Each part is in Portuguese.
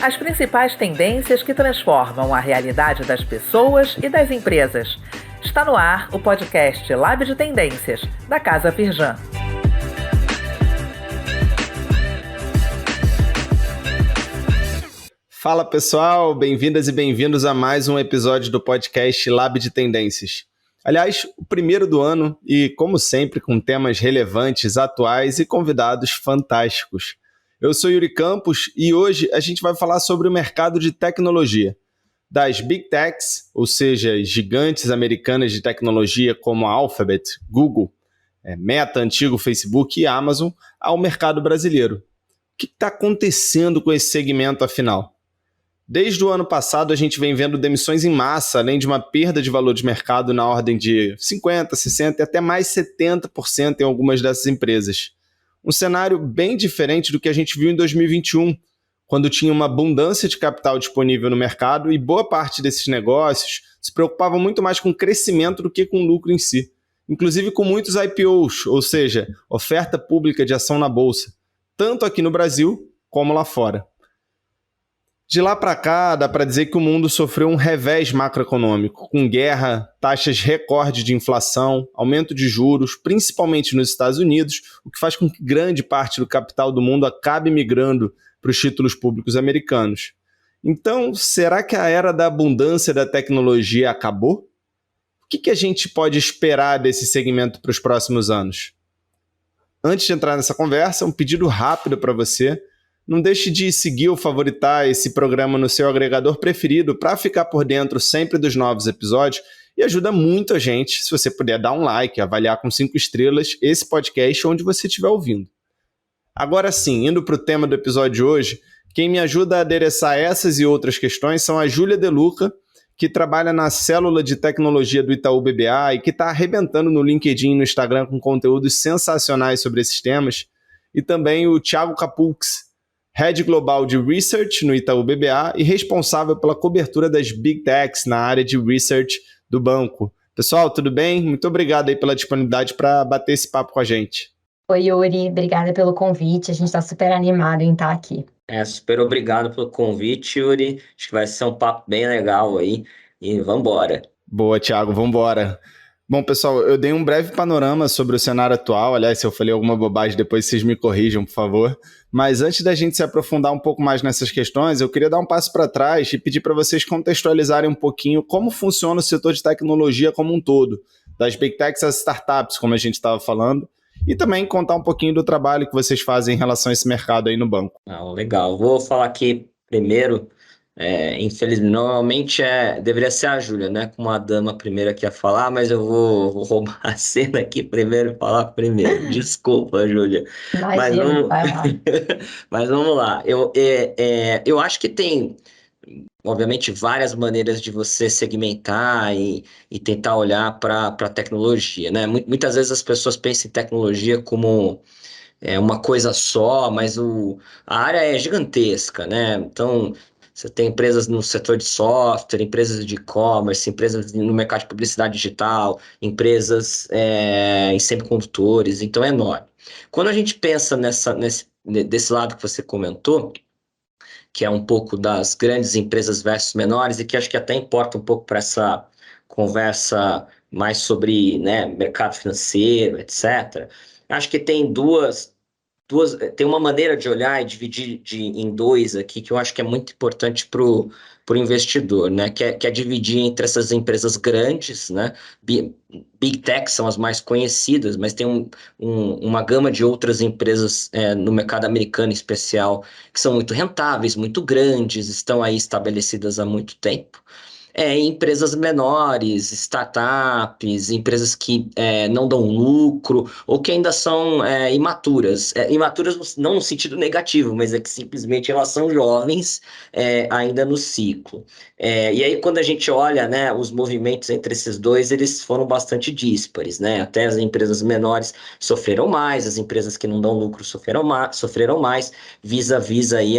As principais tendências que transformam a realidade das pessoas e das empresas. Está no ar o podcast Lab de Tendências, da Casa Firjan. Fala pessoal, bem-vindas e bem-vindos a mais um episódio do podcast Lab de Tendências. Aliás, o primeiro do ano e, como sempre, com temas relevantes, atuais e convidados fantásticos. Eu sou Yuri Campos e hoje a gente vai falar sobre o mercado de tecnologia. Das Big Techs, ou seja, gigantes americanas de tecnologia como a Alphabet, Google, Meta, antigo Facebook e Amazon, ao mercado brasileiro. O que está acontecendo com esse segmento afinal? Desde o ano passado, a gente vem vendo demissões em massa, além de uma perda de valor de mercado na ordem de 50%, 60% e até mais 70% em algumas dessas empresas. Um cenário bem diferente do que a gente viu em 2021, quando tinha uma abundância de capital disponível no mercado e boa parte desses negócios se preocupavam muito mais com crescimento do que com lucro em si. Inclusive com muitos IPOs, ou seja, oferta pública de ação na bolsa, tanto aqui no Brasil como lá fora. De lá para cá, dá para dizer que o mundo sofreu um revés macroeconômico, com guerra, taxas recorde de inflação, aumento de juros, principalmente nos Estados Unidos, o que faz com que grande parte do capital do mundo acabe migrando para os títulos públicos americanos. Então, será que a era da abundância da tecnologia acabou? O que a gente pode esperar desse segmento para os próximos anos? Antes de entrar nessa conversa, um pedido rápido para você. Não deixe de seguir ou favoritar esse programa no seu agregador preferido para ficar por dentro sempre dos novos episódios e ajuda muito a gente se você puder dar um like, avaliar com 5 estrelas esse podcast onde você estiver ouvindo. Agora sim, indo para o tema do episódio de hoje, quem me ajuda a adereçar essas e outras questões são a Júlia De Luca, que trabalha na célula de tecnologia do Itaú BBA e que está arrebentando no LinkedIn e no Instagram com conteúdos sensacionais sobre esses temas, e também o Thiago Capux, Head Global de Research no Itaú BBA e responsável pela cobertura das Big Techs na área de Research do banco. Pessoal, tudo bem? Muito obrigado aí pela disponibilidade para bater esse papo com a gente. Oi, Yuri. Obrigada pelo convite. A gente está super animado em estar aqui. Super obrigado pelo convite, Yuri. Acho que vai ser um papo bem legal aí. E vamos embora. Boa, Thiago. Vamos embora. Bom, pessoal, eu dei um breve panorama sobre o cenário atual. Aliás, se eu falei alguma bobagem, depois vocês me corrijam, por favor. Mas antes da gente se aprofundar um pouco mais nessas questões, eu queria dar um passo para trás e pedir para vocês contextualizarem um pouquinho como funciona o setor de tecnologia como um todo, das Big Techs às startups, como a gente estava falando, e também contar um pouquinho do trabalho que vocês fazem em relação a esse mercado aí no banco. Legal. Vou falar aqui primeiro. Infelizmente, normalmente deveria ser a Júlia, né? Como a dama primeira que ia falar, mas eu vou roubar a cena aqui primeiro e falar primeiro. Desculpa, Júlia. Imagina, vai lá. Mas vamos lá. Eu acho que tem, obviamente, várias maneiras de você segmentar e tentar olhar para a tecnologia, né? Muitas vezes as pessoas pensam em tecnologia como uma coisa só, mas a área é gigantesca, né? Então, você tem empresas no setor de software, empresas de e-commerce, empresas no mercado de publicidade digital, empresas em semicondutores, então é enorme. Quando a gente pensa desse lado que você comentou, que é um pouco das grandes empresas versus menores, e que acho que até importa um pouco para essa conversa mais sobre, né, mercado financeiro, etc., acho que tem tem uma maneira de olhar e dividir em dois aqui que eu acho que é muito importante para o investidor, né? Que é dividir entre essas empresas grandes, né? Big Tech são as mais conhecidas, mas tem uma gama de outras empresas no mercado americano em especial que são muito rentáveis, muito grandes, estão aí estabelecidas há muito tempo. Empresas menores, startups, empresas que não dão lucro ou que ainda são imaturas. Imaturas não no sentido negativo, mas é que simplesmente elas são jovens ainda no ciclo. E aí quando a gente olha, né, os movimentos entre esses dois, eles foram bastante díspares, né? Até as empresas menores sofreram mais, as empresas que não dão lucro sofreram mais vis-a-vis aí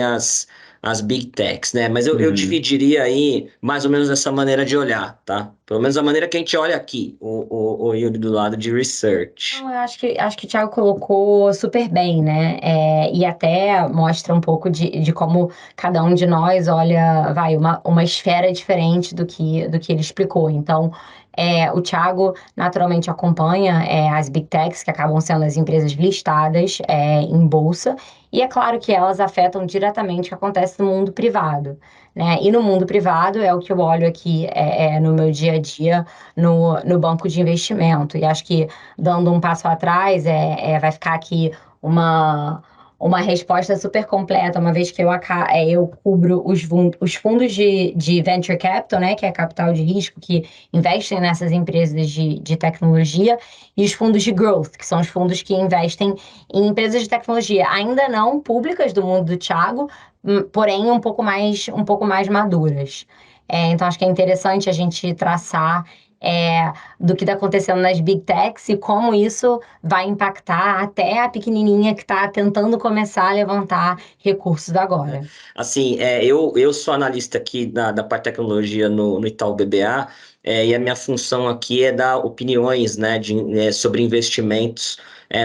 as Big Techs, né? Mas eu dividiria aí mais ou menos dessa maneira de olhar, tá? Pelo menos a maneira que a gente olha aqui, o Yuri do lado de research. Não, eu acho que o Thiago colocou super bem, né? E até mostra um pouco de como cada um de nós olha, uma esfera diferente do que ele explicou. Então, o Thiago naturalmente acompanha as Big Techs, que acabam sendo as empresas listadas em bolsa, e é claro que elas afetam diretamente o que acontece no mundo privado, né? E no mundo privado é o que eu olho aqui no meu dia a dia no banco de investimento. E acho que dando um passo atrás, vai ficar aqui uma resposta super completa, uma vez que eu cubro os fundos de venture capital, né, que é capital de risco, que investem nessas empresas de tecnologia, e os fundos de growth, que são os fundos que investem em empresas de tecnologia, ainda não públicas do mundo do Thiago, porém um pouco mais maduras. Então, acho que é interessante a gente traçar do que está acontecendo nas Big Techs e como isso vai impactar até a pequenininha que está tentando começar a levantar recursos agora. Assim, eu sou analista aqui da parte de tecnologia no Itaú BBA, e a minha função aqui é dar opiniões, né, sobre investimentos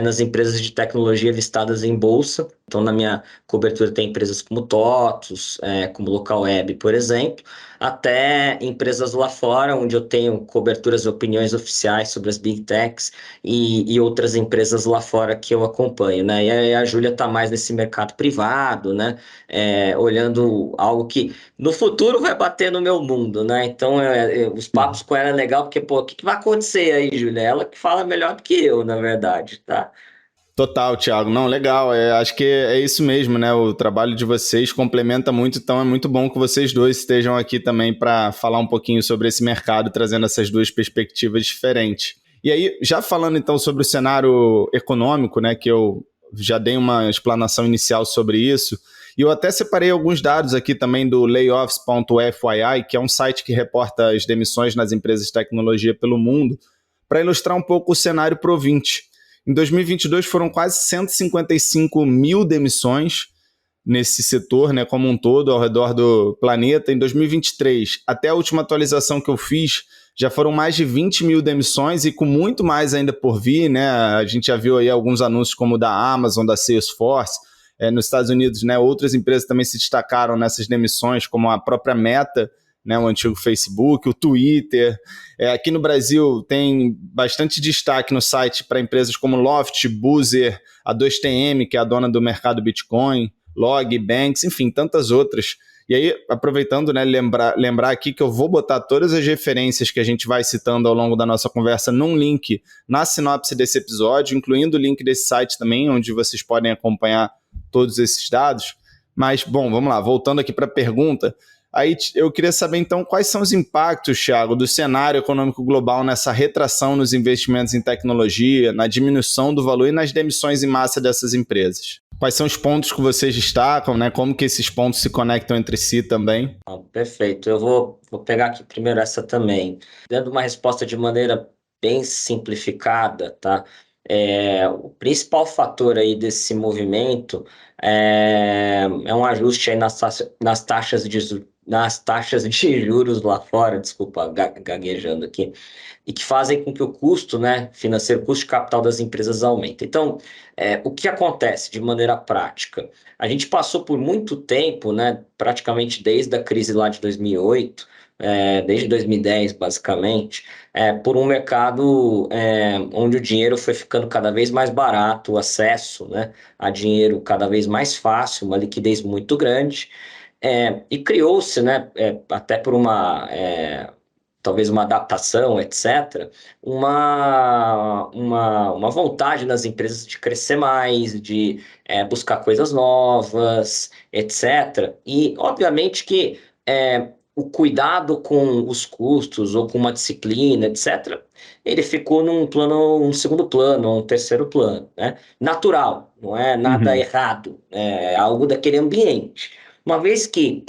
nas empresas de tecnologia listadas em bolsa. Então, na minha cobertura tem empresas como TOTUS, como Localweb, por exemplo, até empresas lá fora, onde eu tenho coberturas e opiniões oficiais sobre as Big Techs e outras empresas lá fora que eu acompanho, né? E aí a Júlia está mais nesse mercado privado, né? Olhando algo que no futuro vai bater no meu mundo, né? Então, os papos com ela é legal, porque, pô, o que vai acontecer aí, Júlia? Ela que fala melhor do que eu, na verdade, tá? Total, Thiago. Não, legal. Acho que é isso mesmo, né? O trabalho de vocês complementa muito, então é muito bom que vocês dois estejam aqui também para falar um pouquinho sobre esse mercado, trazendo essas duas perspectivas diferentes. E aí, já falando então sobre o cenário econômico, né? Que eu já dei uma explanação inicial sobre isso, e eu até separei alguns dados aqui também do layoffs.fyi, que é um site que reporta as demissões nas empresas de tecnologia pelo mundo, para ilustrar um pouco o cenário pro 20. Em 2022 foram quase 155 mil demissões nesse setor, né, como um todo, ao redor do planeta. Em 2023, até a última atualização que eu fiz, já foram mais de 20 mil demissões e com muito mais ainda por vir, né? A gente já viu aí alguns anúncios como o da Amazon, da Salesforce. Nos Estados Unidos, né, outras empresas também se destacaram nessas demissões, como a própria Meta, né, o antigo Facebook, o Twitter. Aqui no Brasil tem bastante destaque no site para empresas como Loft, Boozer, a 2TM, que é a dona do mercado Bitcoin, Log, Banks, enfim, tantas outras. E aí, aproveitando, né, lembrar aqui que eu vou botar todas as referências que a gente vai citando ao longo da nossa conversa num link na sinopse desse episódio, incluindo o link desse site também, onde vocês podem acompanhar todos esses dados. Mas, bom, vamos lá, voltando aqui para a pergunta. Aí eu queria saber, então, quais são os impactos, Thiago, do cenário econômico global nessa retração nos investimentos em tecnologia, na diminuição do valor e nas demissões em massa dessas empresas. Quais são os pontos que vocês destacam, né? Como que esses pontos se conectam entre si também? Perfeito. Eu vou pegar aqui primeiro essa também. Dando uma resposta de maneira bem simplificada, tá? O principal fator aí desse movimento é um ajuste aí nas taxas de juros lá fora, desculpa, gaguejando aqui, e que fazem com que o custo, né, financeiro, o custo de capital das empresas aumente. Então, o que acontece de maneira prática? A gente passou por muito tempo, né, praticamente desde a crise lá de 2008, desde 2010, basicamente, por um mercado onde o dinheiro foi ficando cada vez mais barato, o acesso, né, a dinheiro cada vez mais fácil, uma liquidez muito grande, e criou-se, né, até por talvez uma adaptação, etc., uma vontade nas empresas de crescer mais, de buscar coisas novas, etc. E, obviamente, que o cuidado com os custos ou com uma disciplina, etc., ele ficou um segundo plano, um terceiro plano, né? Natural, não é nada errado, é algo daquele ambiente. Uma vez que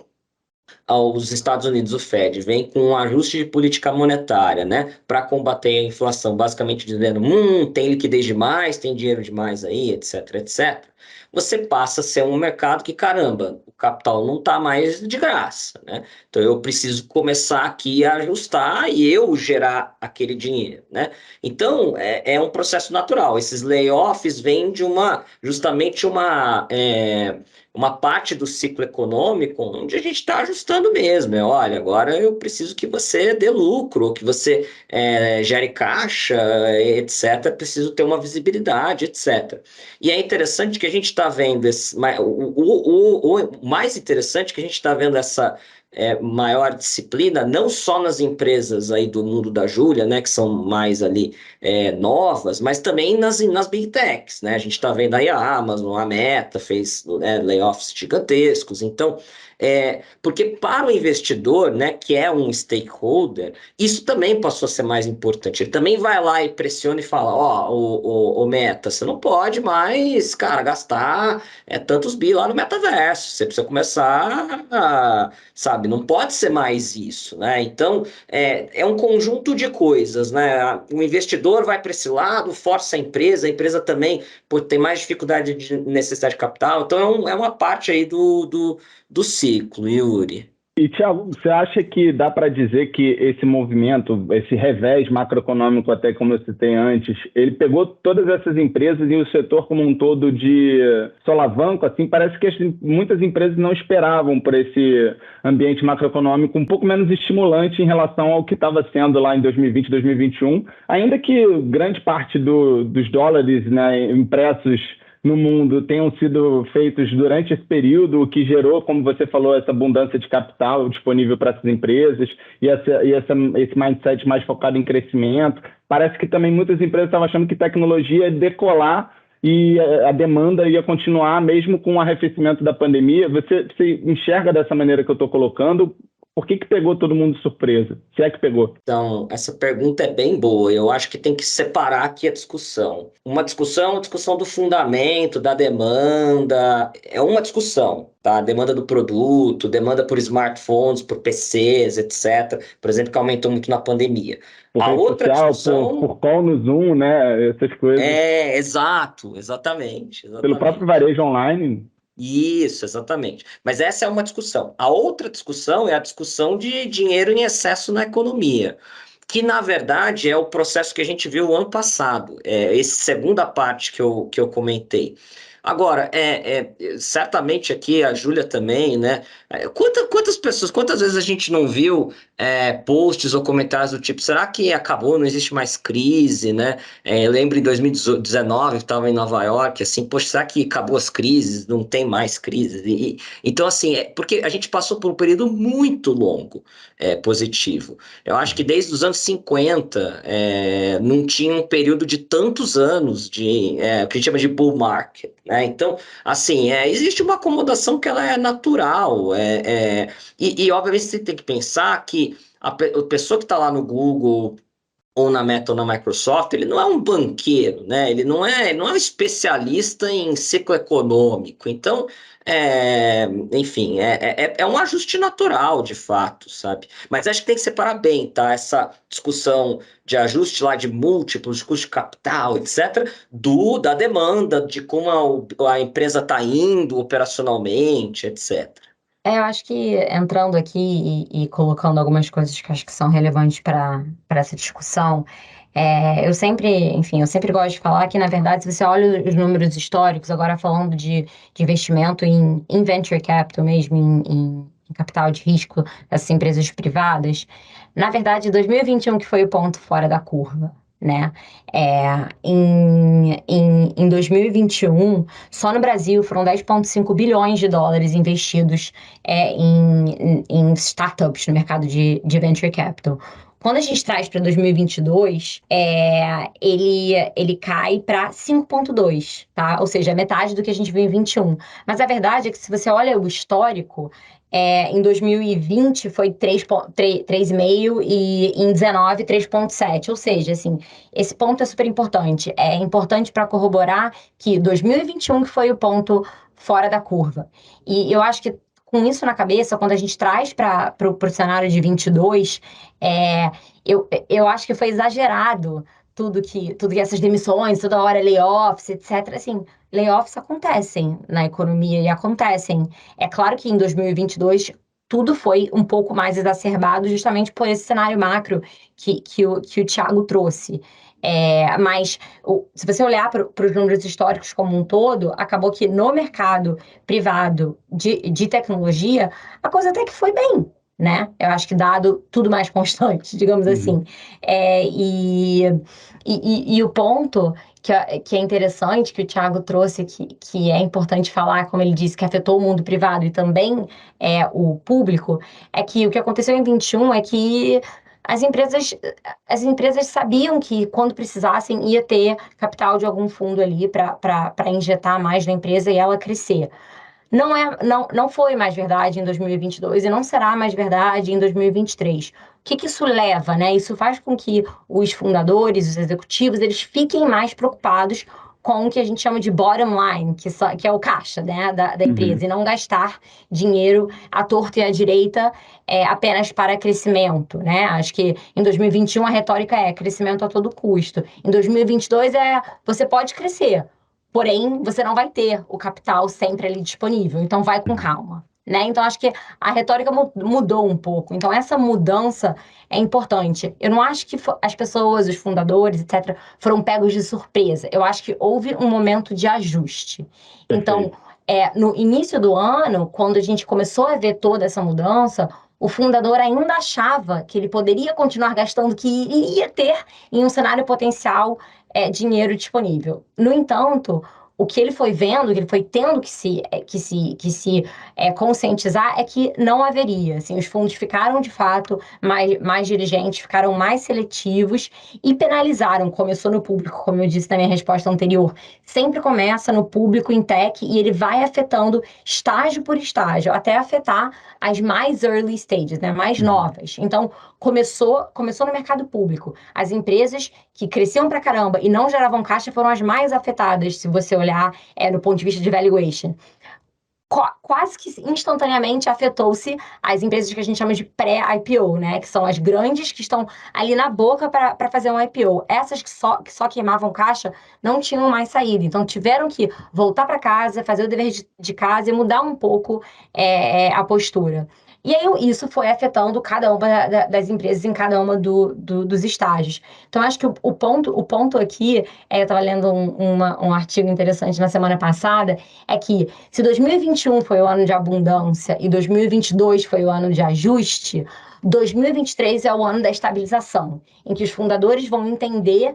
os Estados Unidos, o Fed, vem com um ajuste de política monetária, né, para combater a inflação, basicamente dizendo, tem liquidez demais, tem dinheiro demais aí, etc, etc. você passa a ser um mercado que, caramba, o capital não está mais de graça, né? Então eu preciso começar aqui a ajustar e eu gerar aquele dinheiro, né? Então é um processo natural. Esses layoffs vêm de justamente uma parte do ciclo econômico onde a gente está ajustando mesmo. Olha, agora eu preciso que você dê lucro, que você gere caixa, etc. Preciso ter uma visibilidade, etc. E é interessante que a gente está vendo o mais interessante que a gente está vendo essa maior disciplina, não só nas empresas aí do mundo da Júlia, né, que são mais ali novas, mas também nas Big Techs, né? A gente está vendo aí a Amazon, a Meta fez layoffs gigantescos. Então, porque para o investidor, né, que é um stakeholder, isso também passou a ser mais importante. Ele também vai lá e pressiona e fala, o Meta, você não pode mais, cara, gastar tantos bi lá no metaverso. Você precisa começar sabe, não pode ser mais isso, né? Então, é um conjunto de coisas, né? O investidor vai para esse lado, força a empresa também tem mais dificuldade de necessidade de capital. Então, é uma parte aí do ciclo, Yuri. E, Thiago, você acha que dá para dizer que esse movimento, esse revés macroeconômico, até como eu citei antes, ele pegou todas essas empresas e o setor como um todo de solavanco? Assim, parece que muitas empresas não esperavam por esse ambiente macroeconômico um pouco menos estimulante em relação ao que estava sendo lá em 2020, 2021, ainda que grande parte dos dólares, né, impressos no mundo tenham sido feitos durante esse período, o que gerou, como você falou, essa abundância de capital disponível para essas empresas e esse mindset mais focado em crescimento. Parece que também muitas empresas estavam achando que tecnologia ia decolar e a demanda ia continuar mesmo com o arrefecimento da pandemia. Você enxerga dessa maneira que eu estou colocando? Por que pegou todo mundo de surpresa? Se é que pegou? Então, essa pergunta é bem boa. Eu acho que tem que separar aqui a discussão. Uma discussão do fundamento, da demanda. É uma discussão, tá? Demanda do produto, demanda por smartphones, por PCs, etc. Por exemplo, que aumentou muito na pandemia. A outra social, discussão... por call no Zoom, né? Essas coisas. Exatamente. Pelo próprio varejo online. Isso, exatamente. Mas essa é uma discussão. A outra discussão é a discussão de dinheiro em excesso na economia, que, na verdade, é o processo que a gente viu ano passado, essa segunda parte que eu comentei. Agora, certamente aqui, a Júlia também, né? Quantas vezes a gente não viu posts ou comentários do tipo, será que acabou, não existe mais crise, né? Eu lembro em 2019, que estava em Nova York, assim, poxa, será que acabou as crises, não tem mais crises? Então, assim, porque a gente passou por um período muito longo positivo. Eu acho que desde os anos 50 não tinha um período de tantos anos de o que a gente chama de bull market, né? Então, assim, existe uma acomodação que ela é natural, e obviamente você tem que pensar que a pessoa que está lá no Google ou na Meta ou na Microsoft, ele não é um banqueiro, né? Ele não é um especialista em ciclo econômico. Então, enfim, é um ajuste natural, de fato, sabe? Mas acho que tem que separar bem, tá? Essa discussão de ajuste lá de múltiplos, de custo de capital, etc., da demanda, de como a empresa está indo operacionalmente, etc. Eu acho que entrando aqui e colocando algumas coisas que eu acho que são relevantes para essa discussão, eu sempre gosto de falar que, na verdade, se você olha os números históricos, agora falando de investimento em venture capital mesmo, em capital de risco dessas empresas privadas, na verdade, 2021 que foi o ponto fora da curva, né? Em 2021, só no Brasil foram 10,5 bilhões de dólares investidos em startups no mercado de venture capital. Quando a gente traz para 2022, ele cai para 5,2, tá? Ou seja, metade do que a gente viu em 21. Mas a verdade é que se você olha o histórico, em 2020 foi 3,5 e em 19, 3,7. Ou seja, assim, esse ponto é super importante. É importante para corroborar que 2021 que foi o ponto fora da curva. E eu acho que com isso na cabeça, quando a gente traz para o cenário de 22, eu acho que foi exagerado tudo que essas demissões, toda hora layoffs, etc. Assim, layoffs acontecem na economia e acontecem. É claro que em 2022 tudo foi um pouco mais exacerbado justamente por esse cenário macro que o Thiago trouxe. Mas se você olhar para os números históricos como um todo, acabou que no mercado privado de tecnologia, a coisa até que foi bem, né? Eu acho que dado tudo mais constante, digamos assim. E o ponto que é interessante, que o Thiago trouxe, que é importante falar, como ele disse, que afetou o mundo privado e também o público, é que o que aconteceu em 21 é que as empresas sabiam que, quando precisassem, ia ter capital de algum fundo ali para injetar mais na empresa e ela crescer. Não foi mais verdade em 2022 e não será mais verdade em 2023. O que isso leva, né? Isso faz com que os fundadores, os executivos, eles fiquem mais preocupados com o que a gente chama de bottom line, que é o caixa, né, da empresa, e não gastar dinheiro à torta e à direita apenas para crescimento, né? Acho que em 2021 a retórica é crescimento a todo custo. Em 2022 você pode crescer, porém, você não vai ter o capital sempre ali disponível. Então, vai com calma, né? Então, acho que a retórica mudou um pouco. Então, essa mudança é importante. Eu não acho que as pessoas, os fundadores, etc., foram pegos de surpresa. Eu acho que houve um momento de ajuste. Então, no início do ano, quando a gente começou a ver toda essa mudança, o fundador ainda achava que ele poderia continuar gastando, que iria ter em um cenário potencial dinheiro disponível. No entanto, o que ele foi vendo, que ele foi tendo que se conscientizar, é que não haveria. Assim, os fundos ficaram, de fato, mais dirigentes, ficaram mais seletivos e penalizaram. Começou no público, como eu disse na minha resposta anterior. Sempre começa no público, em tech, e ele vai afetando estágio por estágio, até afetar as mais early stages, né, mais novas. Então, começou no mercado público. As empresas que cresciam pra caramba e não geravam caixa foram as mais afetadas, se você olhar no ponto de vista de valuation. Quase que instantaneamente afetou-se as empresas que a gente chama de pré-IPO, né? Que são as grandes que estão ali na boca para fazer um IPO. Essas que só queimavam caixa não tinham mais saída. Então, tiveram que voltar para casa, fazer o dever de casa e mudar um pouco a postura. E aí, isso foi afetando cada uma das empresas em cada uma dos estágios. Então, acho que o ponto aqui, eu estava lendo um artigo interessante na semana passada, é que se 2021 foi o ano de abundância e 2022 foi o ano de ajuste, 2023 é o ano da estabilização, em que os fundadores vão entender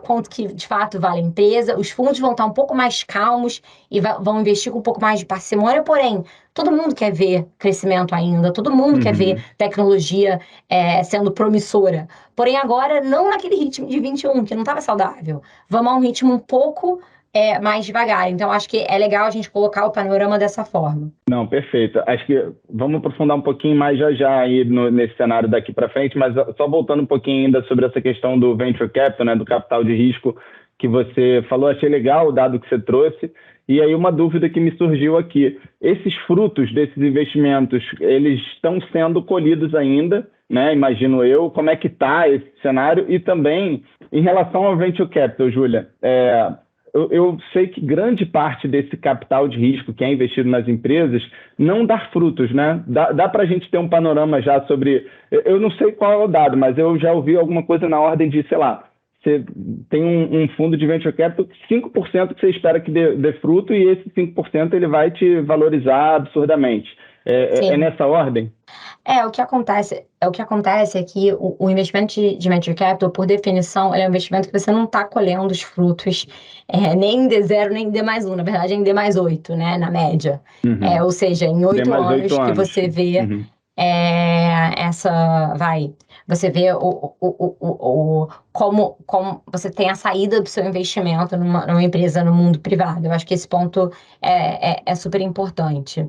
quanto que de fato vale a empresa, os fundos vão estar um pouco mais calmos e vão investir com um pouco mais de parcimônia, porém, todo mundo quer ver crescimento ainda, todo mundo quer ver tecnologia sendo promissora. Porém, agora, não naquele ritmo de 21, que não estava saudável. Vamos a um ritmo um pouco mais devagar. Então, acho que é legal a gente colocar o panorama dessa forma. Não, perfeito. Acho que vamos aprofundar um pouquinho mais já aí nesse cenário daqui para frente, mas só voltando um pouquinho ainda sobre essa questão do venture capital, né, do capital de risco que você falou. Achei legal o dado que você trouxe. E aí uma dúvida que me surgiu aqui. Esses frutos desses investimentos, eles estão sendo colhidos ainda, né? Imagino eu. Como é que está esse cenário? E também, em relação ao venture capital, Júlia, eu sei que grande parte desse capital de risco que é investido nas empresas não dá frutos, né? Dá para a gente ter um panorama já sobre... Eu não sei qual é o dado, mas eu já ouvi alguma coisa na ordem de, sei lá, você tem um fundo de venture capital, 5% que você espera que dê fruto e esse 5% ele vai te valorizar absurdamente. É nessa ordem? O que acontece é que o investimento de venture capital, por definição, ele é um investimento que você não está colhendo os frutos nem em D0, nem em D+1. Na verdade, é em D+8, né, na média. Ou seja, em 8 anos que você vê você vê como você tem a saída do seu investimento numa empresa no mundo privado. Eu acho que esse ponto é super importante.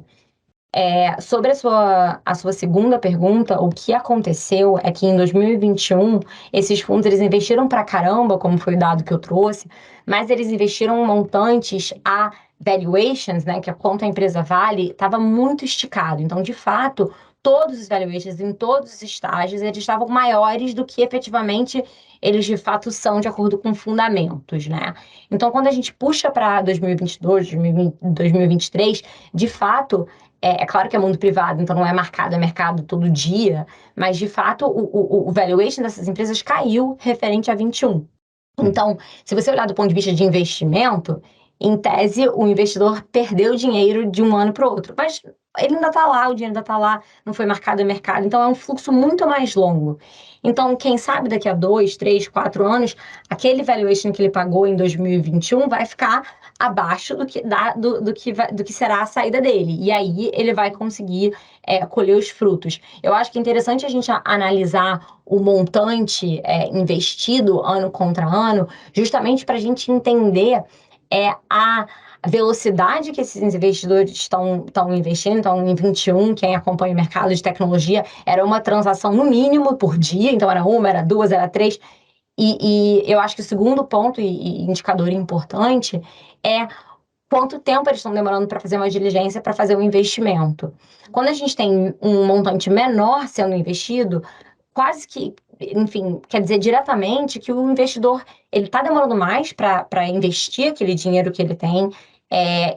Sobre a sua segunda pergunta, o que aconteceu é que em 2021, esses fundos eles investiram pra caramba, como foi o dado que eu trouxe, mas eles investiram montantes a valuations, né, que é quanto a empresa vale, estava muito esticado. Então, de fato, todos os valuations, em todos os estágios, eles estavam maiores do que efetivamente eles de fato são, de acordo com fundamentos, né? Então, quando a gente puxa para 2022, 2023, de fato, é claro que é mundo privado, então não é marcado, é mercado todo dia, mas de fato o valuation dessas empresas caiu referente a 21. Então, se você olhar do ponto de vista de investimento, em tese, o investidor perdeu dinheiro de um ano para o outro, mas ele ainda está lá, o dinheiro ainda está lá, não foi marcado a mercado, então é um fluxo muito mais longo. Então, quem sabe daqui a 2, 3, 4 anos, aquele valuation que ele pagou em 2021 vai ficar abaixo do que será a saída dele. E aí ele vai conseguir colher os frutos. Eu acho que é interessante a gente analisar o montante investido ano contra ano, justamente para a gente entender a velocidade que esses investidores estão investindo. Então, em 21, quem acompanha o mercado de tecnologia, era uma transação no mínimo por dia, então era uma, era duas, era três. E eu acho que o segundo ponto e indicador importante é quanto tempo eles estão demorando para fazer uma diligência, para fazer um investimento. Quando a gente tem um montante menor sendo investido, quase que, enfim, quer dizer diretamente que o investidor ele está demorando mais para investir aquele dinheiro que ele tem.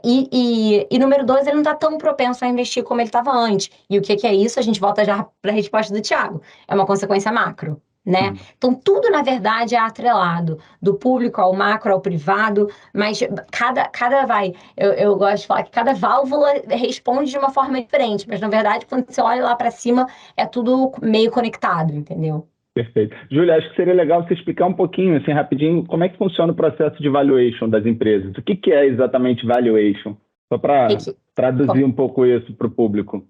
E número 2, ele não está tão propenso a investir como ele estava antes. E o que é isso? A gente volta já para a resposta do Thiago. É uma consequência macro, né? Então, tudo, na verdade, é atrelado, do público ao macro, ao privado, mas eu gosto de falar que cada válvula responde de uma forma diferente, mas, na verdade, quando você olha lá para cima, é tudo meio conectado, entendeu? Perfeito. Júlia, acho que seria legal você explicar um pouquinho, assim, rapidinho, como é que funciona o processo de valuation das empresas. O que é exatamente valuation? Só para traduzir um pouco isso para o público.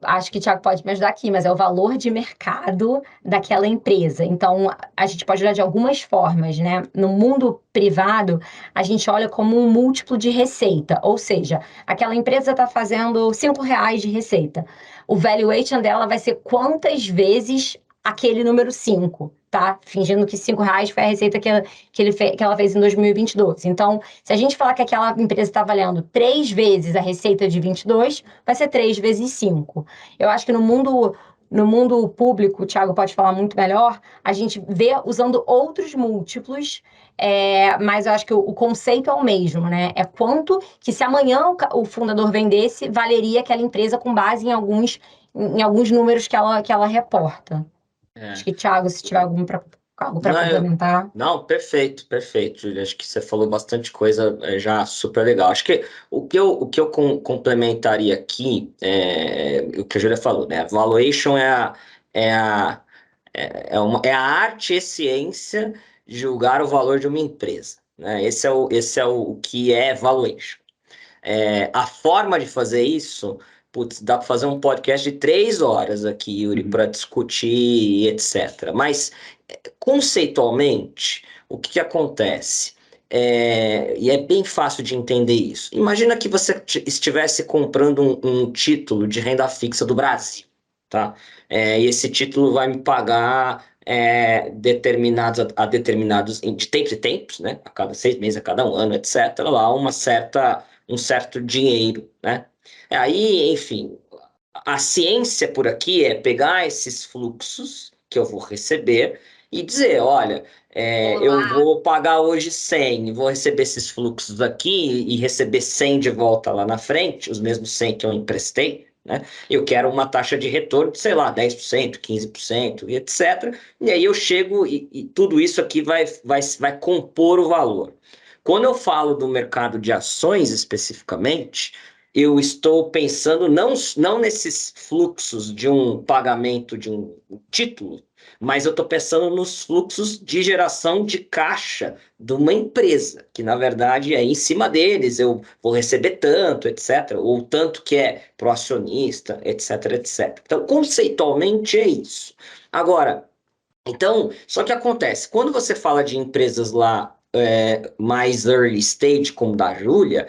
Acho que o Thiago pode me ajudar aqui, mas é o valor de mercado daquela empresa. Então, a gente pode olhar de algumas formas, né? No mundo privado, a gente olha como um múltiplo de receita, ou seja, aquela empresa está fazendo R$5 de receita. O valuation dela vai ser quantas vezes aquele número 5, tá? Fingindo que R$5 foi a receita que ela fez em 2022. Então, se a gente falar que aquela empresa está valendo 3 vezes a receita de 22, vai ser 3 vezes 5. Eu acho que no mundo público, o Thiago pode falar muito melhor, a gente vê usando outros múltiplos, mas eu acho que o conceito é o mesmo, né? É quanto que se amanhã o fundador vendesse, valeria aquela empresa com base em alguns números que ela reporta. Acho que, Thiago, se tiver algo para complementar. Não, perfeito, Júlia. Acho que você falou bastante coisa já super legal. Acho que o que eu complementaria aqui é o que a Júlia falou, né? A valuation é a arte e ciência de julgar o valor de uma empresa, né? Esse é o que é valuation. A forma de fazer isso... Putz, dá para fazer um podcast de 3 horas aqui, Yuri, para discutir, etc. Mas, conceitualmente, o que acontece? E é bem fácil de entender isso. Imagina que você estivesse comprando um título de renda fixa do Brasil, tá? E esse título vai me pagar determinados de tempos em tempos, né? A cada 6 meses, a cada 1 ano, etc. Lá um certo dinheiro, né? Aí, enfim, a ciência por aqui é pegar esses fluxos que eu vou receber e dizer, olha, eu vou pagar hoje 100, vou receber esses fluxos aqui e receber 100 de volta lá na frente, os mesmos 100 que eu emprestei, né? Eu quero uma taxa de retorno de, sei lá, 10%, 15%, etc. E aí eu chego e tudo isso aqui vai compor o valor. Quando eu falo do mercado de ações especificamente, eu estou pensando não nesses fluxos de um pagamento de um título, mas eu estou pensando nos fluxos de geração de caixa de uma empresa, que na verdade é em cima deles, eu vou receber tanto, etc., ou tanto que é pro acionista, etc., etc. Então, conceitualmente é isso. Agora, só que acontece, quando você fala de empresas lá mais early stage, como da Júlia,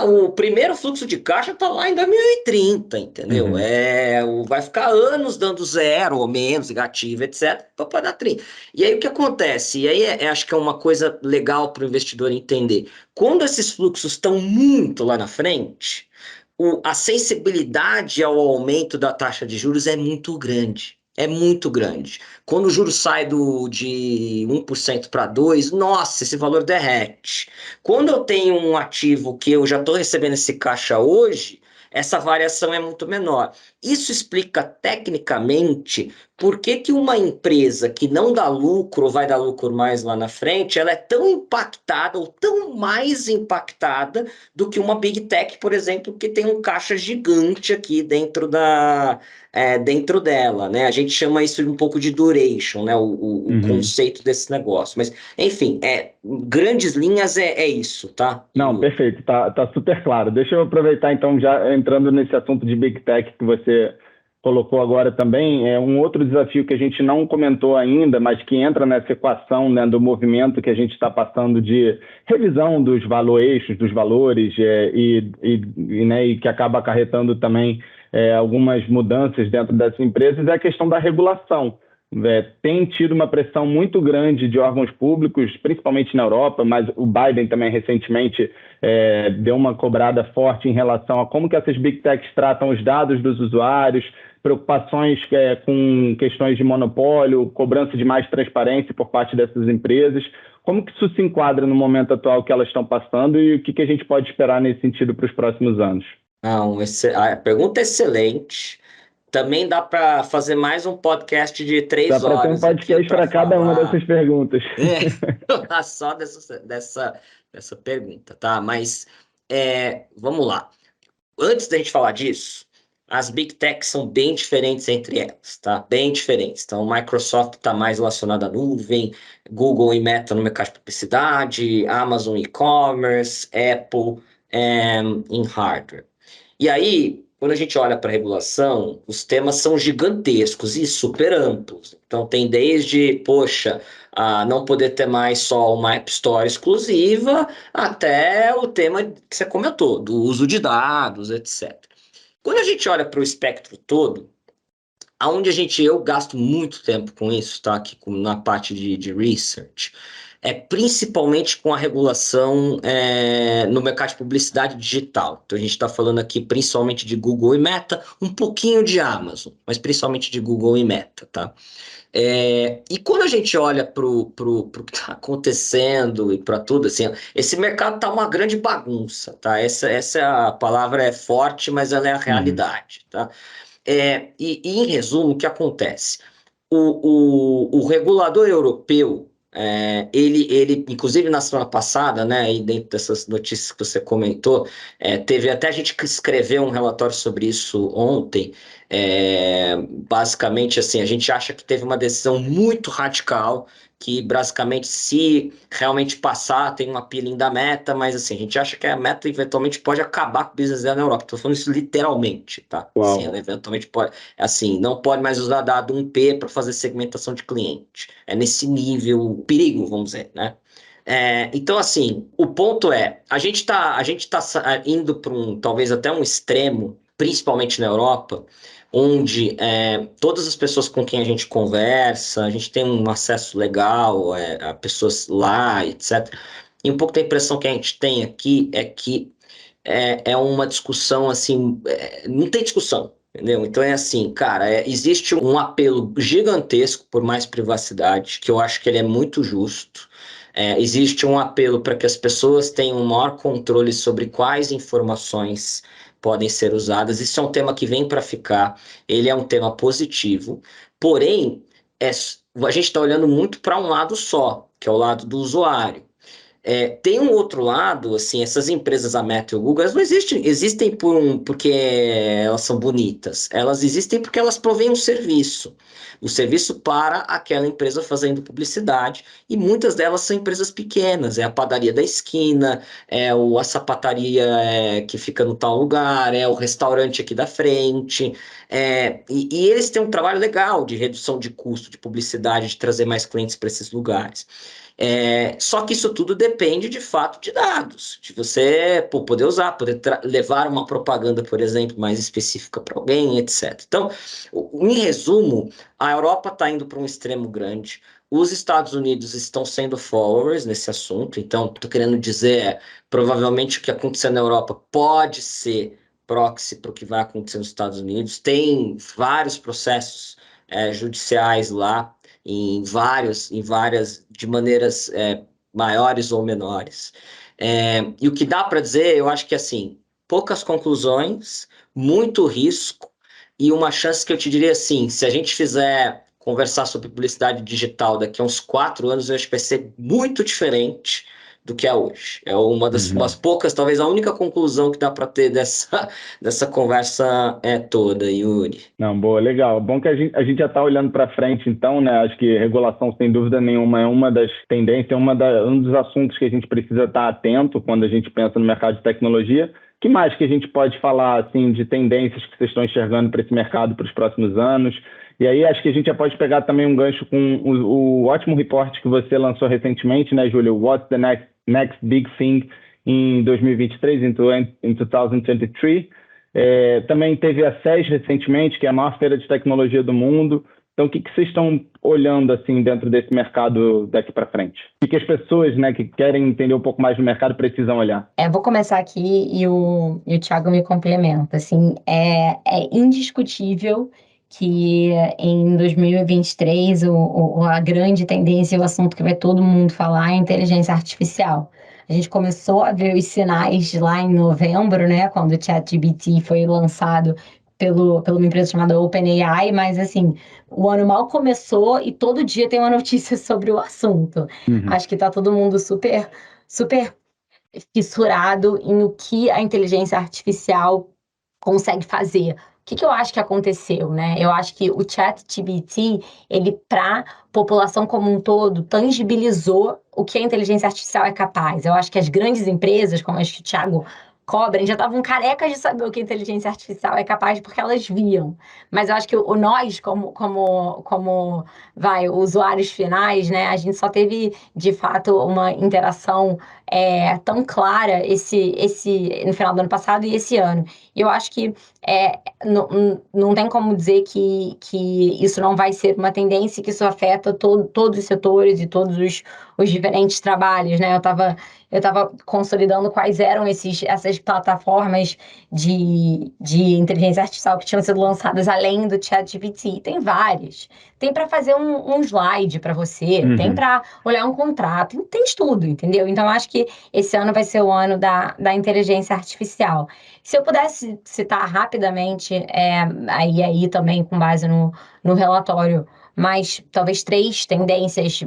o primeiro fluxo de caixa está lá em 2030, entendeu? Vai ficar anos dando 0 ou menos, negativo, etc., para dar 30. E aí o que acontece? E aí acho que é uma coisa legal para o investidor entender. Quando esses fluxos estão muito lá na frente, a sensibilidade ao aumento da taxa de juros é muito grande. É muito grande. Quando o juro sai de 1% para 2%, nossa, esse valor derrete. Quando eu tenho um ativo que eu já estou recebendo esse caixa hoje, essa variação é muito menor. Isso explica tecnicamente por que que uma empresa que não dá lucro ou vai dar lucro mais lá na frente, ela é tão impactada ou tão mais impactada do que uma Big Tech, por exemplo, que tem um caixa gigante aqui dentro dela, né? A gente chama isso um pouco de duration, né? O conceito desse negócio. Mas, enfim, grandes linhas é isso, tá? Não, perfeito, tá super claro. Deixa eu aproveitar, então, já entrando nesse assunto de Big Tech que você colocou agora também, é um outro desafio que a gente não comentou ainda, mas que entra nessa equação, né, do movimento que a gente está passando de revisão dos valuations, dos valores, e que acaba acarretando também algumas mudanças dentro dessas empresas, é a questão da regulação. Tem tido uma pressão muito grande de órgãos públicos, principalmente na Europa, mas o Biden também recentemente deu uma cobrada forte em relação a como que essas Big Techs tratam os dados dos usuários, preocupações com questões de monopólio, cobrança de mais transparência por parte dessas empresas. Como que isso se enquadra no momento atual que elas estão passando e o que a gente pode esperar nesse sentido para os próximos anos? A pergunta é excelente. Também dá para fazer mais um podcast de 3 horas. Dá para ter um podcast para cada uma dessas perguntas. Só dessa pergunta, tá? Mas vamos lá. Antes da gente falar disso, as Big Techs são bem diferentes entre elas, tá? Bem diferentes. Então, Microsoft está mais relacionada à nuvem, Google e Meta no mercado de publicidade, Amazon e-commerce, Apple em hardware. E aí, quando a gente olha para a regulação, os temas são gigantescos e super amplos. Então, tem desde, não poder ter mais só uma App Store exclusiva, até o tema que você comentou, do uso de dados, etc. Quando a gente olha para o espectro todo, aonde eu gasto muito tempo com isso, tá? Aqui na parte de research, principalmente com a regulação no mercado de publicidade digital. Então, a gente está falando aqui principalmente de Google e Meta, um pouquinho de Amazon, mas principalmente de Google e Meta, tá? E quando a gente olha para o que está acontecendo e para tudo, assim, esse mercado está uma grande bagunça, tá? Essa palavra é forte, mas ela é a realidade, tá? E em resumo, o que acontece? O regulador europeu, ele, inclusive na semana passada, né, aí dentro dessas notícias que você comentou, teve até a gente que escreveu um relatório sobre isso ontem. Basicamente, assim, a gente acha que teve uma decisão muito radical, que basicamente, se realmente passar, tem um appealing da Meta, mas assim, a gente acha que a Meta eventualmente pode acabar com o business dela na Europa. Estou falando isso literalmente, tá? Assim, ela eventualmente pode, assim, não pode mais usar dado 1P para fazer segmentação de cliente. É nesse nível, perigo, vamos dizer, né? Então, assim, o ponto a gente tá indo para talvez até um extremo, principalmente na Europa, onde todas as pessoas com quem a gente conversa, a gente tem um acesso legal a pessoas lá, etc. E um pouco da impressão que a gente tem aqui é que é uma discussão, assim, não tem discussão, entendeu? Então assim, cara, existe um apelo gigantesco por mais privacidade, que eu acho que ele é muito justo. Existe um apelo para que as pessoas tenham um maior controle sobre quais informações podem ser usadas. Isso é um tema que vem para ficar, ele é um tema positivo, porém, a gente está olhando muito para um lado só, que é o lado do usuário. Tem um outro lado, assim, essas empresas, a Meta e o Google, elas não existem porque elas são bonitas, elas existem porque elas provêm um serviço. O serviço para aquela empresa fazendo publicidade, e muitas delas são empresas pequenas, é a padaria da esquina, a sapataria que fica no tal lugar, é o restaurante aqui da frente, e eles têm um trabalho legal de redução de custo de publicidade, de trazer mais clientes para esses lugares. Só que isso tudo depende de fato de dados, de você poder usar, poder levar uma propaganda, por exemplo, mais específica para alguém, etc. Então, em resumo, a Europa está indo para um extremo grande, os Estados Unidos estão sendo followers nesse assunto, então estou querendo dizer, provavelmente o que aconteceu na Europa pode ser proxy para o que vai acontecer nos Estados Unidos. Tem vários processos judiciais lá, em várias, de maneiras maiores ou menores. E o que dá para dizer, eu acho que assim, poucas conclusões, muito risco e uma chance que eu te diria assim, se a gente fizer conversar sobre publicidade digital daqui a uns 4 anos, eu acho que vai ser muito diferente do que é hoje. É uma das umas poucas, talvez a única conclusão que dá para ter dessa conversa toda, Yuri. Não, boa, legal. Bom que a gente já está olhando para frente, então, né? Acho que regulação, sem dúvida nenhuma, é uma das tendências, um dos assuntos que a gente precisa estar atento quando a gente pensa no mercado de tecnologia. O que mais que a gente pode falar, assim, de tendências que vocês estão enxergando para esse mercado para os próximos anos? E aí acho que a gente já pode pegar também um gancho com o ótimo report que você lançou recentemente, né, Júlio? What's the next big thing em 2023, em 2023. Também teve a SES recentemente, que é a maior feira de tecnologia do mundo. Então, o que vocês estão olhando assim dentro desse mercado daqui para frente? O que as pessoas, né, que querem entender um pouco mais do mercado precisam olhar? Vou começar aqui e o Thiago me complementa. Assim, é indiscutível que em 2023 a grande tendência, o assunto que vai todo mundo falar é a inteligência artificial. A gente começou a ver os sinais lá em novembro, né, quando o ChatGPT foi lançado pela uma empresa chamada OpenAI, mas assim, o ano mal começou e todo dia tem uma notícia sobre o assunto. Acho que tá todo mundo super, super fissurado em o que a inteligência artificial consegue fazer. O que eu acho que aconteceu, né? Eu acho que o ChatGPT, ele, para a população como um todo, tangibilizou o que a inteligência artificial é capaz. Eu acho que as grandes empresas, como as que o Thiago cobrem, já estavam carecas de saber o que a inteligência artificial é capaz porque elas viam. Mas eu acho que nós, como usuários finais, né, a gente só teve, de fato, uma interação tão clara no final do ano passado e esse ano. E eu acho que não tem como dizer que isso não vai ser uma tendência, que isso afeta todos os setores e todos os diferentes trabalhos, né? Eu estava consolidando quais eram essas plataformas de inteligência artificial que tinham sido lançadas além do ChatGPT. Tem várias. Tem para fazer um slide para você, tem para olhar um contrato, tem de tudo, entendeu? Então, eu acho que esse ano vai ser o ano da inteligência artificial. Se eu pudesse citar rapidamente, aí também com base no relatório, mas talvez 3 tendências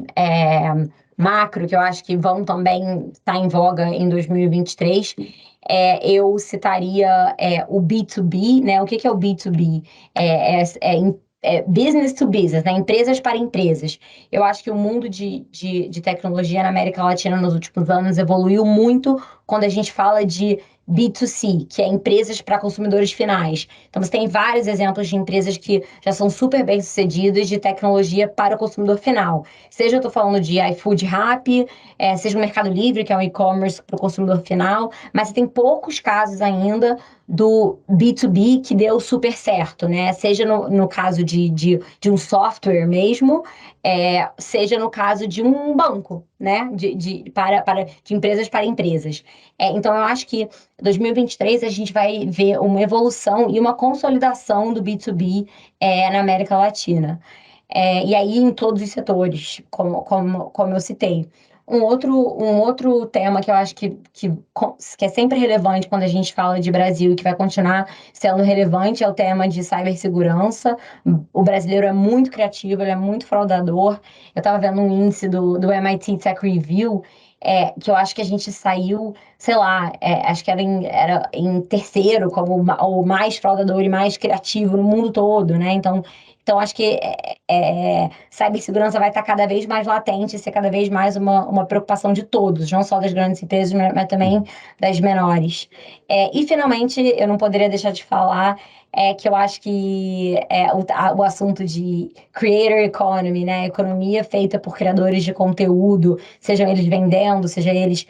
macro que eu acho que vão também estar em voga em 2023, eu citaria o B2B, né? O que é o B2B? Business to business, né? Empresas para empresas. Eu acho que o mundo de tecnologia na América Latina nos últimos anos evoluiu muito quando a gente fala de B2C, que é empresas para consumidores finais. Então, você tem vários exemplos de empresas que já são super bem-sucedidas de tecnologia para o consumidor final. Seja eu estou falando de iFood, Rappi, seja o Mercado Livre, que é um e-commerce para o consumidor final, mas você tem poucos casos ainda do B2B que deu super certo, né? Seja no caso de um software mesmo, seja no caso de um banco, né? De empresas para empresas. Então, eu acho que 2023 a gente vai ver uma evolução e uma consolidação do B2B na América Latina. E aí em todos os setores, como eu citei. Um outro tema que eu acho que é sempre relevante quando a gente fala de Brasil e que vai continuar sendo relevante é o tema de cibersegurança. O brasileiro é muito criativo, ele é muito fraudador. Eu estava vendo um índice do MIT Tech Review, que eu acho que a gente saiu, sei lá, acho que era em terceiro como o mais fraudador e mais criativo no mundo todo, né? Então acho que cibersegurança vai estar cada vez mais latente, ser cada vez mais uma preocupação de todos, não só das grandes empresas, mas também das menores. E, finalmente, eu não poderia deixar de falar que eu acho que o assunto de creator economy, né? Economia feita por criadores de conteúdo, sejam eles vendendo, seja eles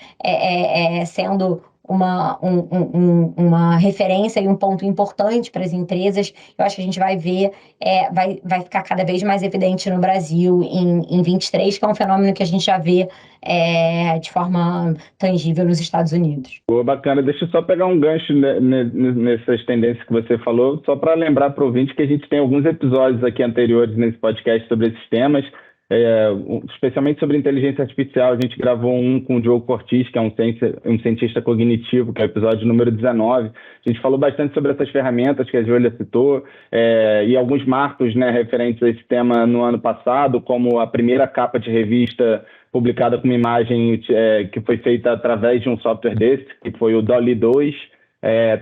sendo uma referência e um ponto importante para as empresas. Eu acho que a gente vai ver, vai ficar cada vez mais evidente no Brasil em 23, que é um fenômeno que a gente já vê de forma tangível nos Estados Unidos. Pô, bacana. Deixa eu só pegar um gancho nessas tendências que você falou, só para lembrar para o ouvinte que a gente tem alguns episódios aqui anteriores nesse podcast sobre esses temas, especialmente sobre inteligência artificial. A gente gravou um com o Diogo Cortis, que é um cientista cognitivo, que é o episódio número 19. A gente falou bastante sobre essas ferramentas que a Júlia citou, e alguns marcos, né, referentes a esse tema no ano passado, como a primeira capa de revista publicada com uma imagem que foi feita através de um software desse, que foi o Dolly 2,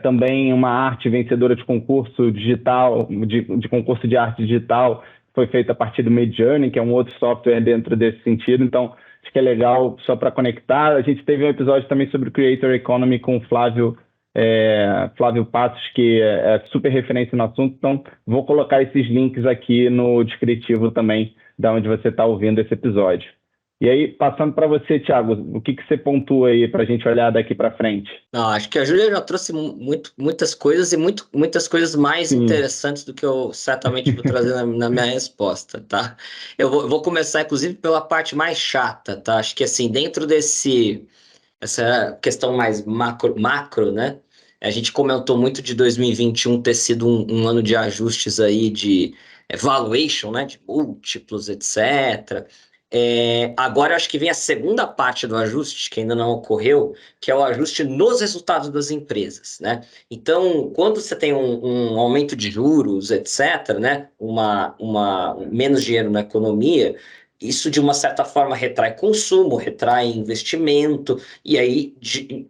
também uma arte vencedora de concurso digital, de concurso de arte digital, foi feita a partir do Midjourney, que é um outro software dentro desse sentido. Então, acho que é legal só para conectar. A gente teve um episódio também sobre Creator Economy com o Flávio Passos, que é super referência no assunto. Então, vou colocar esses links aqui no descritivo também, da onde você está ouvindo esse episódio. E aí, passando para você, Thiago, o que você pontua aí para a gente olhar daqui para frente? Não, acho que a Júlia já trouxe muitas coisas e muitas coisas mais interessantes do que eu certamente vou trazer na minha resposta, tá? Eu vou começar, inclusive, pela parte mais chata, tá? Acho que, assim, dentro essa questão mais macro, né? A gente comentou muito de 2021 ter sido um ano de ajustes aí de valuation, né? De múltiplos, etc., agora eu acho que vem a segunda parte do ajuste, que ainda não ocorreu, que é o ajuste nos resultados das empresas, né? Então, quando você tem um aumento de juros, etc., né? Menos dinheiro na economia, isso de uma certa forma retrai consumo, retrai investimento, e aí,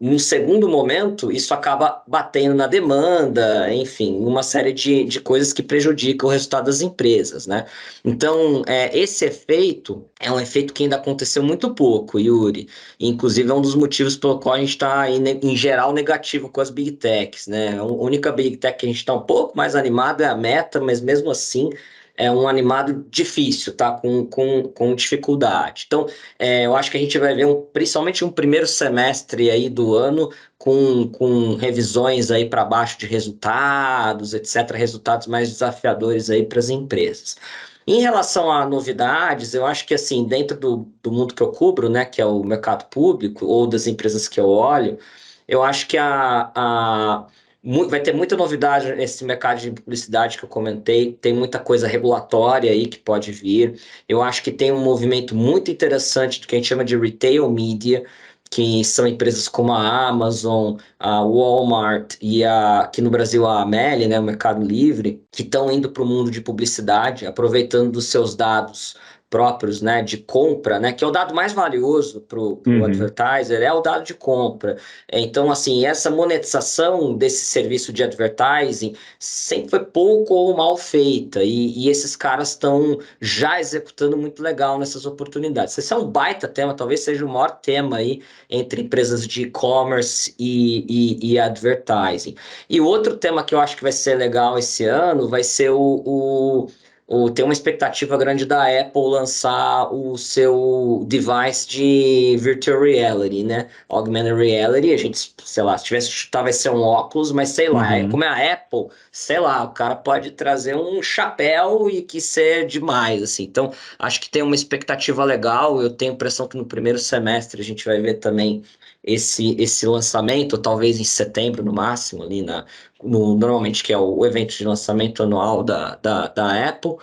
em segundo momento, isso acaba batendo na demanda, enfim, uma série de coisas que prejudicam o resultado das empresas, né? Então, esse efeito é um efeito que ainda aconteceu muito pouco, Yuri. Inclusive, é um dos motivos pelo qual a gente está, em geral, negativo com as Big Techs, né? A única Big Tech que a gente está um pouco mais animado é a Meta, mas mesmo assim é um animado difícil, tá? Com dificuldade. Então, eu acho que a gente vai ver principalmente um primeiro semestre aí do ano com revisões aí para baixo de resultados, etc., resultados mais desafiadores aí para as empresas. Em relação a novidades, eu acho que, assim, dentro do mundo que eu cubro, né, que é o mercado público, ou das empresas que eu olho, eu acho que vai ter muita novidade nesse mercado de publicidade que eu comentei, tem muita coisa regulatória aí que pode vir. Eu acho que tem um movimento muito interessante do que a gente chama de retail media, que são empresas como a Amazon, a Walmart e aqui no Brasil a Amelie, né, o Mercado Livre, que estão indo para o mundo de publicidade, aproveitando dos seus dados próprios, né, de compra, né, que é o dado mais valioso para o advertiser, é o dado de compra. Então, assim, essa monetização desse serviço de advertising sempre foi pouco ou mal feita, e esses caras estão já executando muito legal nessas oportunidades. Esse é um baita tema, talvez seja o maior tema aí entre empresas de e-commerce e advertising. E outro tema que eu acho que vai ser legal esse ano vai ser tem uma expectativa grande da Apple lançar o seu device de virtual reality, né? Augmented reality, a gente, sei lá, se tivesse chutar vai ser um óculos, mas sei lá, como é a Apple, sei lá, o cara pode trazer um chapéu e que ser demais, assim. Então, acho que tem uma expectativa legal, eu tenho a impressão que no primeiro semestre a gente vai ver também esse lançamento, talvez em setembro no máximo, ali normalmente que é o evento de lançamento anual da Apple,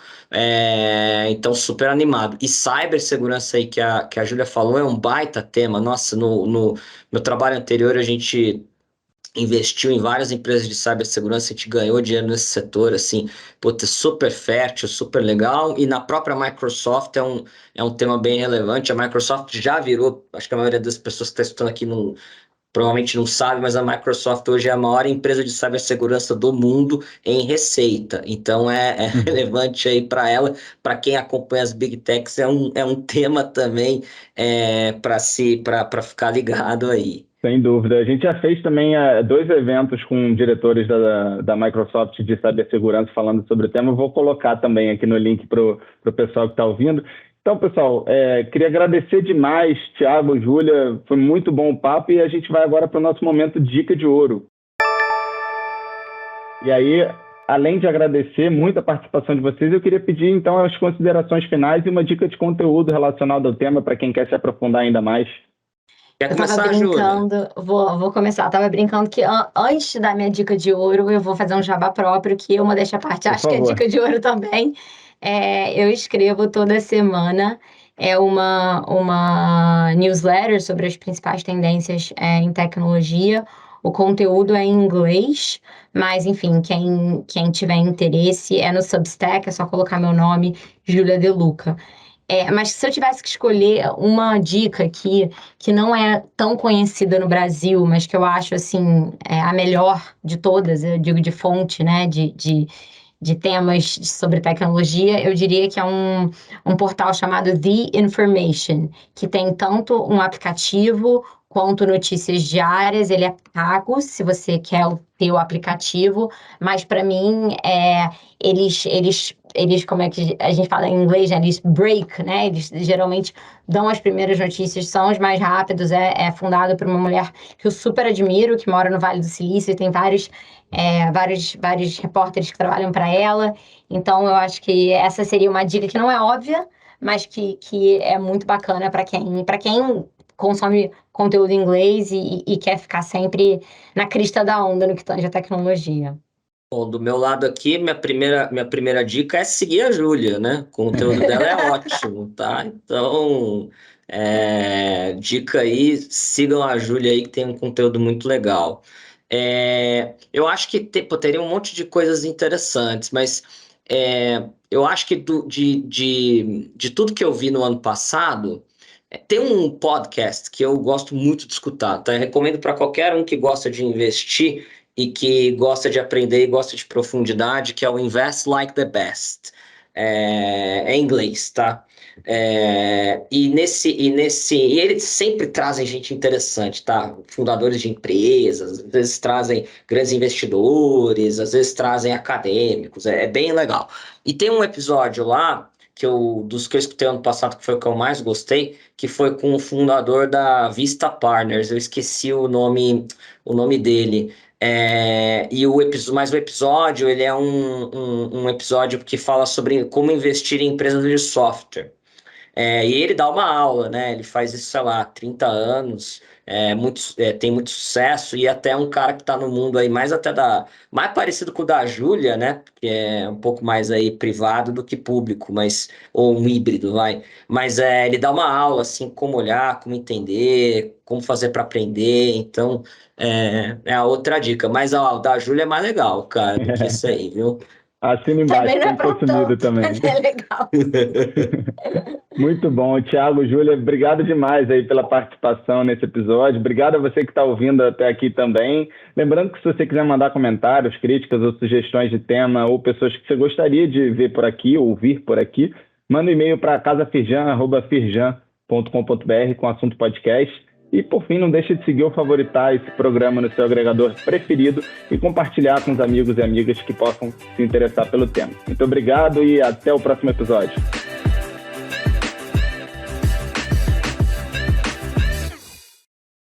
então super animado. E cibersegurança aí que a Júlia falou é um baita tema. Nossa, no meu trabalho anterior a gente investiu em várias empresas de cibersegurança, a gente ganhou dinheiro nesse setor, assim, puta, super fértil, super legal, e na própria Microsoft é um tema bem relevante. A Microsoft já virou, acho que a maioria das pessoas que está estudando aqui provavelmente não sabe, mas a Microsoft hoje é a maior empresa de cibersegurança do mundo em receita. Então é relevante aí para ela, para quem acompanha as Big Techs, é um tema também para ficar ligado aí. Sem dúvida. A gente já fez também 2 eventos com diretores da Microsoft de cibersegurança falando sobre o tema. Eu vou colocar também aqui no link para o pessoal que está ouvindo. Então, pessoal, queria agradecer demais, Thiago, Júlia, foi muito bom o papo e a gente vai agora para o nosso momento Dica de Ouro. E aí, além de agradecer muito a participação de vocês, eu queria pedir, então, as considerações finais e uma dica de conteúdo relacionado ao tema para quem quer se aprofundar ainda mais. Quer Eu tava começar, brincando, Júlia? vou começar. Eu tava brincando que antes da minha dica de ouro, eu vou fazer um jabá próprio, que uma deixa à parte. Por Acho que é favor. dica de ouro também. Eu escrevo toda semana uma newsletter sobre as principais tendências em tecnologia. O conteúdo é em inglês, mas enfim, quem tiver interesse é no Substack, é só colocar meu nome, Júlia De Luca. Mas se eu tivesse que escolher uma dica aqui, que não é tão conhecida no Brasil, mas que eu acho assim, a melhor de todas, eu digo de fonte, né, de temas sobre tecnologia, eu diria que é um portal chamado The Information, que tem tanto um aplicativo quanto notícias diárias. Ele é pago se você quer ter o aplicativo, mas para mim eles, como é que a gente fala em inglês, né? Eles break, né? Eles geralmente dão as primeiras notícias, são os mais rápidos. É fundado por uma mulher que eu super admiro, que mora no Vale do Silício e tem vários repórteres que trabalham para ela. Então, eu acho que essa seria uma dica que não é óbvia, mas que é muito bacana para quem consome conteúdo em inglês e quer ficar sempre na crista da onda no que tange a tecnologia. Bom, do meu lado aqui, minha primeira dica é seguir a Júlia, né? O conteúdo dela é ótimo, tá? Então, dica aí, sigam a Júlia aí, que tem um conteúdo muito legal. Eu acho que teria um monte de coisas interessantes, mas eu acho que de tudo que eu vi no ano passado, tem um podcast que eu gosto muito de escutar, tá? Eu recomendo para qualquer um que gosta de investir e que gosta de aprender e gosta de profundidade, que é o Invest Like the Best. É em inglês, tá? E eles sempre trazem gente interessante, tá? Fundadores de empresas, às vezes trazem grandes investidores, às vezes trazem acadêmicos, é bem legal. E tem um episódio lá, dos que eu escutei ano passado, que foi o que eu mais gostei, que foi com o fundador da Vista Partners. Eu esqueci o nome dele. Mas o episódio, ele é um episódio que fala sobre como investir em empresas de software. E ele dá uma aula, né? Ele faz isso, sei lá, há 30 anos, tem muito sucesso, e até um cara que está no mundo aí mais parecido com o da Júlia, né? Que é um pouco mais aí privado do que público, ou um híbrido, vai. Mas ele dá uma aula, assim, como olhar, como entender, como fazer para aprender. Então, é a outra dica. Mas o da Júlia é mais legal, cara, do que isso aí, viu? Assina embaixo, Também não é tem consumido também. mas é legal. Muito bom. Thiago, Júlia, obrigado demais aí pela participação nesse episódio. Obrigado a você que está ouvindo até aqui também. Lembrando que se você quiser mandar comentários, críticas ou sugestões de tema, ou pessoas que você gostaria de ver por aqui, ou ouvir por aqui, manda um e-mail para casafirjan@firjan.com.br com o assunto podcast. E, por fim, não deixe de seguir ou favoritar esse programa no seu agregador preferido e compartilhar com os amigos e amigas que possam se interessar pelo tema. Muito obrigado e até o próximo episódio.